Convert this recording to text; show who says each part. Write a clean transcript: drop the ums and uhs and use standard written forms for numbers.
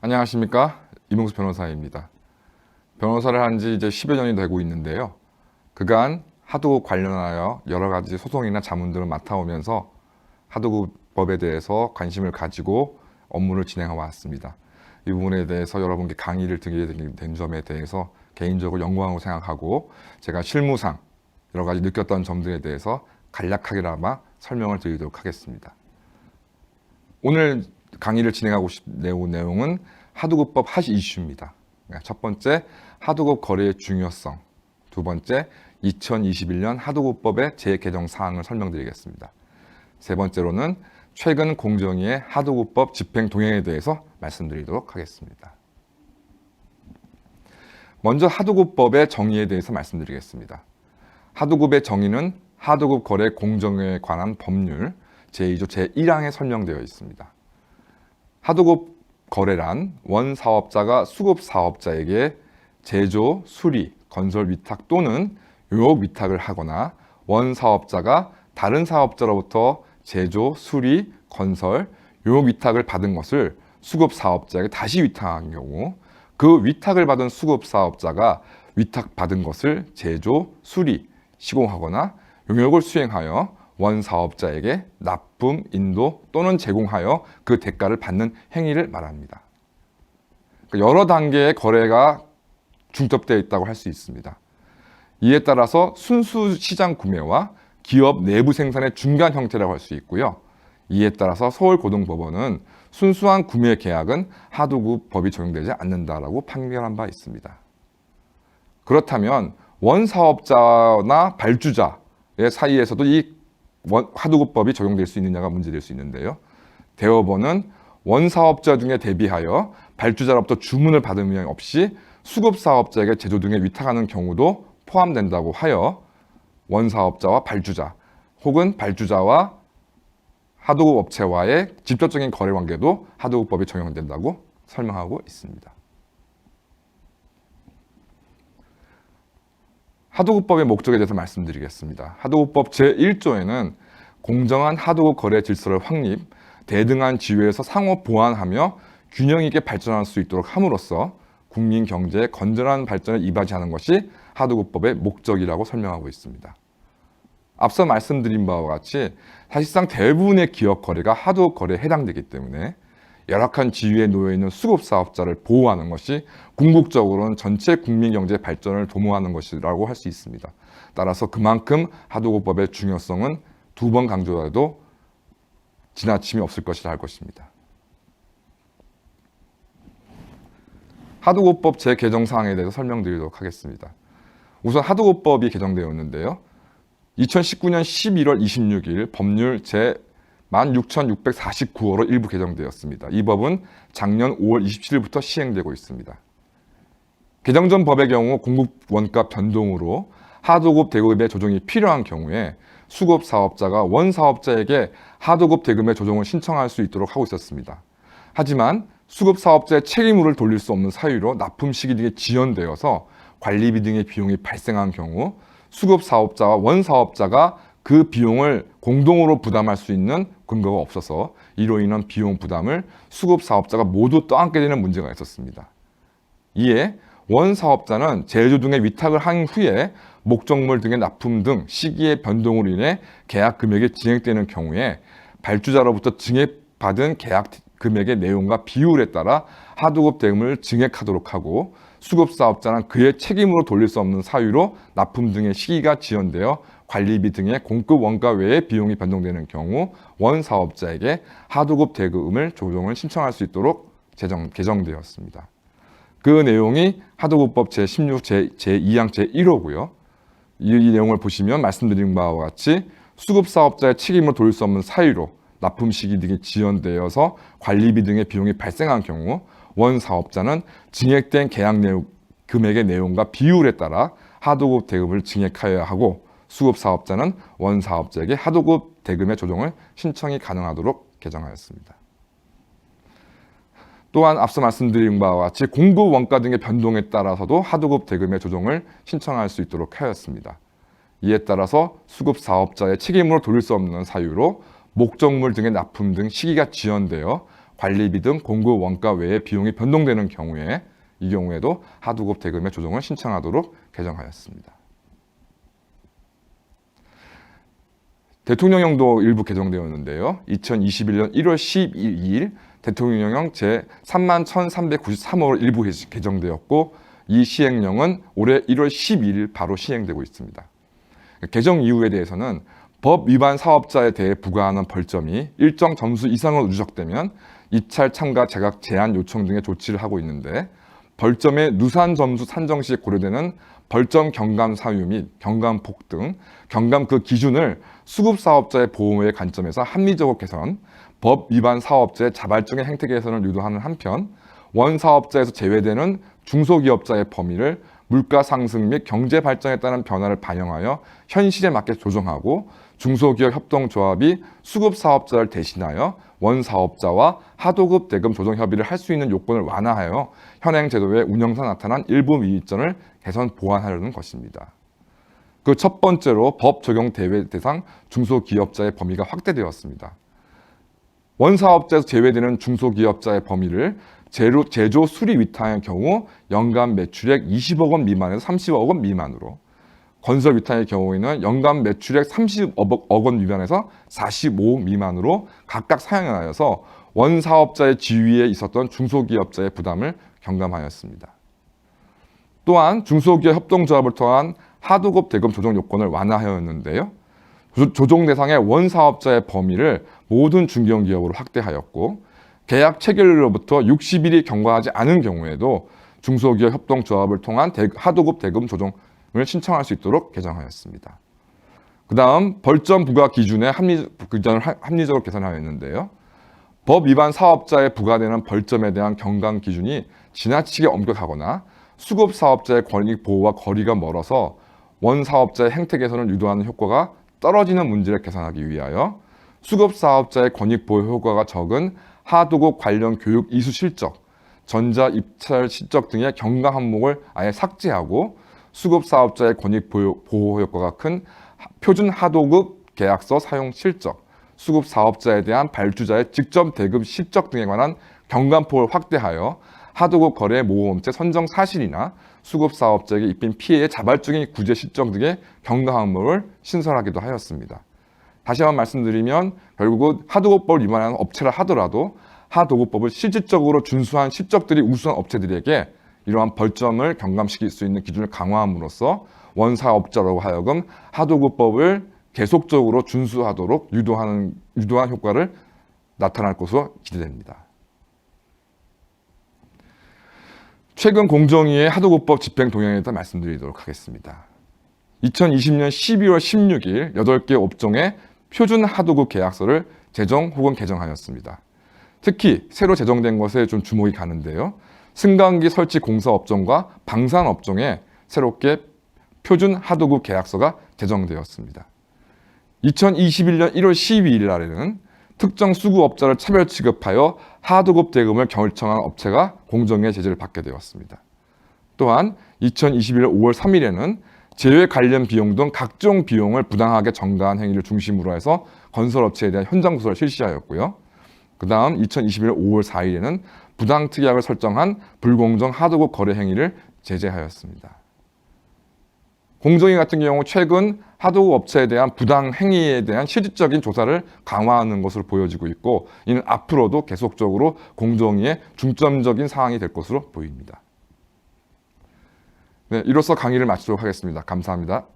Speaker 1: 안녕하십니까, 이몽수 변호사입니다. 변호사를 한 지 이제 10여 년이 되고 있는데요. 그간 하도급 관련하여 여러 가지 소송이나 자문들을 맡아오면서 하도급법에 대해서 관심을 가지고 업무를 진행해 왔습니다. 이 부분에 대해서 여러분께 강의를 드리게 된 점에 대해서 개인적으로 영광으로 생각하고, 제가 실무상 여러 가지 느꼈던 점들에 대해서 간략하게나마 설명을 드리도록 하겠습니다. 오늘 강의를 진행하고 싶은 내용은 하도급법 핫 이슈입니다. 첫 번째, 하도급 거래의 중요성. 두 번째, 2021년 하도급법의 재개정 사항을 설명드리겠습니다. 세 번째로는 최근 공정위의 하도급법 집행 동향에 대해서 말씀드리도록 하겠습니다. 먼저 하도급법의 정의에 대해서 말씀드리겠습니다. 하도급의 정의는 하도급 거래 공정에 관한 법률 제2조 제1항에 설명되어 있습니다. 하도급 거래란 원사업자가 수급사업자에게 제조, 수리, 건설 위탁 또는 용역 위탁을 하거나 원사업자가 다른 사업자로부터 제조, 수리, 건설, 용역 위탁을 받은 것을 수급사업자에게 다시 위탁한 경우, 그 위탁을 받은 수급사업자가 위탁받은 것을 제조, 수리, 시공하거나 용역을 수행하여 원사업자에게 납품, 인도 또는 제공하여 그 대가를 받는 행위를 말합니다. 여러 단계의 거래가 중첩되어 있다고 할 수 있습니다. 이에 따라서 순수 시장 구매와 기업 내부 생산의 중간 형태라고 할 수 있고요. 이에 따라서 서울고등법원은 순수한 구매 계약은 하도급법이 적용되지 않는다라고 판결한 바 있습니다. 그렇다면 원사업자나 발주자의 사이에서도 이 하도급법이 적용될 수 있느냐가 문제될 수 있는데요. 대법원은 원사업자 등에 대비하여 발주자로부터 주문을 받은 의무 없이 수급사업자에게 제조 등에 위탁하는 경우도 포함된다고 하여 원사업자와 발주자 혹은 발주자와 하도급 업체와의 직접적인 거래 관계도 하도급법이 적용된다고 설명하고 있습니다. 하도급법의 목적에 대해서 말씀드리겠습니다. 하도급법 제1조에는 공정한 하도급 거래 질서를 확립, 대등한 지위에서 상호 보완하며 균형 있게 발전할 수 있도록 함으로써 국민 경제의 건전한 발전을 이바지하는 것이 하도급법의 목적이라고 설명하고 있습니다. 앞서 말씀드린 바와 같이 사실상 대부분의 기업 거래가 하도급 거래에 해당되기 때문에 열악한 지위에 놓여있는 수급사업자를 보호하는 것이 궁극적으로는 전체 국민경제 발전을 도모하는 것이라고 할 수 있습니다. 따라서 그만큼 하도급법의 중요성은 두 번 강조해도 지나침이 없을 것이라 할 것입니다. 하도급법 재개정 사항에 대해서 설명드리도록 하겠습니다. 우선 하도급법이 개정되었는데요. 2019년 11월 26일 법률 제 16,649호로 일부 개정되었습니다. 이 법은 작년 5월 27일부터 시행되고 있습니다. 개정 전 법의 경우 공급 원가 변동으로 하도급 대금의 조정이 필요한 경우에 수급 사업자가 원 사업자에게 하도급 대금의 조정을 신청할 수 있도록 하고 있었습니다. 하지만 수급 사업자의 책임을 돌릴 수 없는 사유로 납품 시기 등에 지연되어서 관리비 등의 비용이 발생한 경우 수급 사업자와 원 사업자가 그 비용을 공동으로 부담할 수 있는 근거가 없어서 이로 인한 비용 부담을 수급 사업자가 모두 떠안게 되는 문제가 있었습니다. 이에 원 사업자는 제조 등의 위탁을 한 후에 목적물 등의 납품 등 시기의 변동으로 인해 계약 금액이 증액되는 경우에 발주자로부터 증액받은 계약 금액의 내용과 비율에 따라 하도급 대금을 증액하도록 하고, 수급 사업자는 그의 책임으로 돌릴 수 없는 사유로 납품 등의 시기가 지연되어 관리비 등의 공급 원가 외에 비용이 변동되는 경우 원 사업자에게 하도급 대금을 조정을 신청할 수 있도록 개정되었습니다. 그 내용이 하도급법 제16 제2항 제1호고요. 이 내용을 보시면 말씀드린 바와 같이 수급 사업자의 책임으로 돌릴 수 없는 사유로 납품 시기 등이 지연되어서 관리비 등의 비용이 발생한 경우 원 사업자는 증액된 계약 금액의 내용과 비율에 따라 하도급 대금을 증액하여야 하고, 수급 사업자는 원 사업자에게 하도급 대금의 조정을 신청이 가능하도록 개정하였습니다. 또한 앞서 말씀드린 바와 같이 공급 원가 등의 변동에 따라서도 하도급 대금의 조정을 신청할 수 있도록 하였습니다. 이에 따라서 수급 사업자의 책임으로 돌릴 수 없는 사유로 목적물 등의 납품 등 시기가 지연되어 관리비 등 공급 원가 외에 비용이 변동되는 경우에 이 경우에도 하도급 대금의 조정을 신청하도록 개정하였습니다. 대통령령도 일부 개정되었는데요. 2021년 1월 12일 대통령령 제31,393호로 일부 개정되었고 이 시행령은 올해 1월 12일 바로 시행되고 있습니다. 개정 이유에 대해서는 법 위반 사업자에 대해 부과하는 벌점이 일정 점수 이상으로 누적되면 입찰 참가 자격 제한 요청 등의 조치를 하고 있는데 벌점의 누산 점수 산정 시 고려되는 벌점 경감 사유 및 경감 폭등, 경감 그 기준을 수급 사업자의 보호의 관점에서 합리적으로 개선, 법 위반 사업자의 자발적인 행태 개선을 유도하는 한편 원 사업자에서 제외되는 중소기업자의 범위를 물가 상승 및 경제 발전에 따른 변화를 반영하여 현실에 맞게 조정하고 중소기업 협동조합이 수급 사업자를 대신하여 원 사업자와 하도급 대금 조정 협의를 할 수 있는 요건을 완화하여 현행 제도의 운영상 나타난 일부 미이점을 개선 보완하려는 것입니다. 그 첫 번째로 법 적용 대상 중소기업자의 범위가 확대되었습니다. 원 사업자에서 제외되는 중소기업자의 범위를 제조 수리 위탁의 경우 연간 매출액 20억 원 미만에서 30억 원 미만으로, 건설 위탁의 경우에는 연간 매출액 30억 원 미만에서 45억 미만으로 각각 사용하여서 원 사업자의 지위에 있었던 중소기업자의 부담을 경감하였습니다. 또한 중소기업 협동조합을 통한 하도급 대금 조정 요건을 완화하였는데요. 조정 대상의 원 사업자의 범위를 모든 중견기업으로 확대하였고 계약 체결로부터 60일이 경과하지 않은 경우에도 중소기업 협동조합을 통한 하도급 대금 조정을 신청할 수 있도록 개정하였습니다. 그 다음 벌점 부과 기준을 합리적으로 개선하였는데요. 법 위반 사업자에 부과되는 벌점에 대한 경감 기준이 지나치게 엄격하거나 수급 사업자의 권익 보호와 거리가 멀어서 원 사업자의 행태 개선을 유도하는 효과가 떨어지는 문제를 개선하기 위하여 수급 사업자의 권익 보호 효과가 적은 하도급 관련 교육 이수 실적, 전자 입찰 실적 등의 경감 항목을 아예 삭제하고 수급 사업자의 권익 보호 효과가 큰 표준 하도급 계약서 사용 실적, 수급 사업자에 대한 발주자의 직접 대금 실적 등에 관한 경감폭을 확대하여 하도급 거래 모험죄 선정 사실이나 수급 사업자에게 입힌 피해의 자발적인 구제 실적 등의 경감 항목을 신설하기도 하였습니다. 다시 한번 말씀드리면 결국은 하도급법을 위반하는 업체라 하더라도 하도급법을 실질적으로 준수한 실적들이 우수한 업체들에게 이러한 벌점을 경감시킬 수 있는 기준을 강화함으로써 원사업자로 하여금 하도급법을 계속적으로 준수하도록 유도한 효과를 나타날 것으로 기대됩니다. 최근 공정위의 하도급법 집행 동향에 대해 말씀드리도록 하겠습니다. 2020년 12월 16일 8개 업종의 표준 하도급 계약서를 제정 혹은 개정하였습니다. 특히 새로 제정된 것에 좀 주목이 가는데요. 승강기 설치 공사 업종과 방산 업종에 새롭게 표준 하도급 계약서가 제정되었습니다. 2021년 1월 12일 날에는 특정 수구업자를 차별 취급하여 하도급 대금을 결정한 업체가 공정위의 제재를 받게 되었습니다. 또한 2021년 5월 3일에는 제외 관련 비용 등 각종 비용을 부당하게 전가한 행위를 중심으로 해서 건설업체에 대한 현장 조사를 실시하였고요. 그 다음 2021년 5월 4일에는 부당 특약을 설정한 불공정 하도급 거래 행위를 제재하였습니다. 공정위 같은 경우 최근 하도급 업체에 대한 부당 행위에 대한 실질적인 조사를 강화하는 것으로 보여지고 있고 이는 앞으로도 계속적으로 공정위의 중점적인 사항이 될 것으로 보입니다. 네, 이로써 강의를 마치도록 하겠습니다. 감사합니다.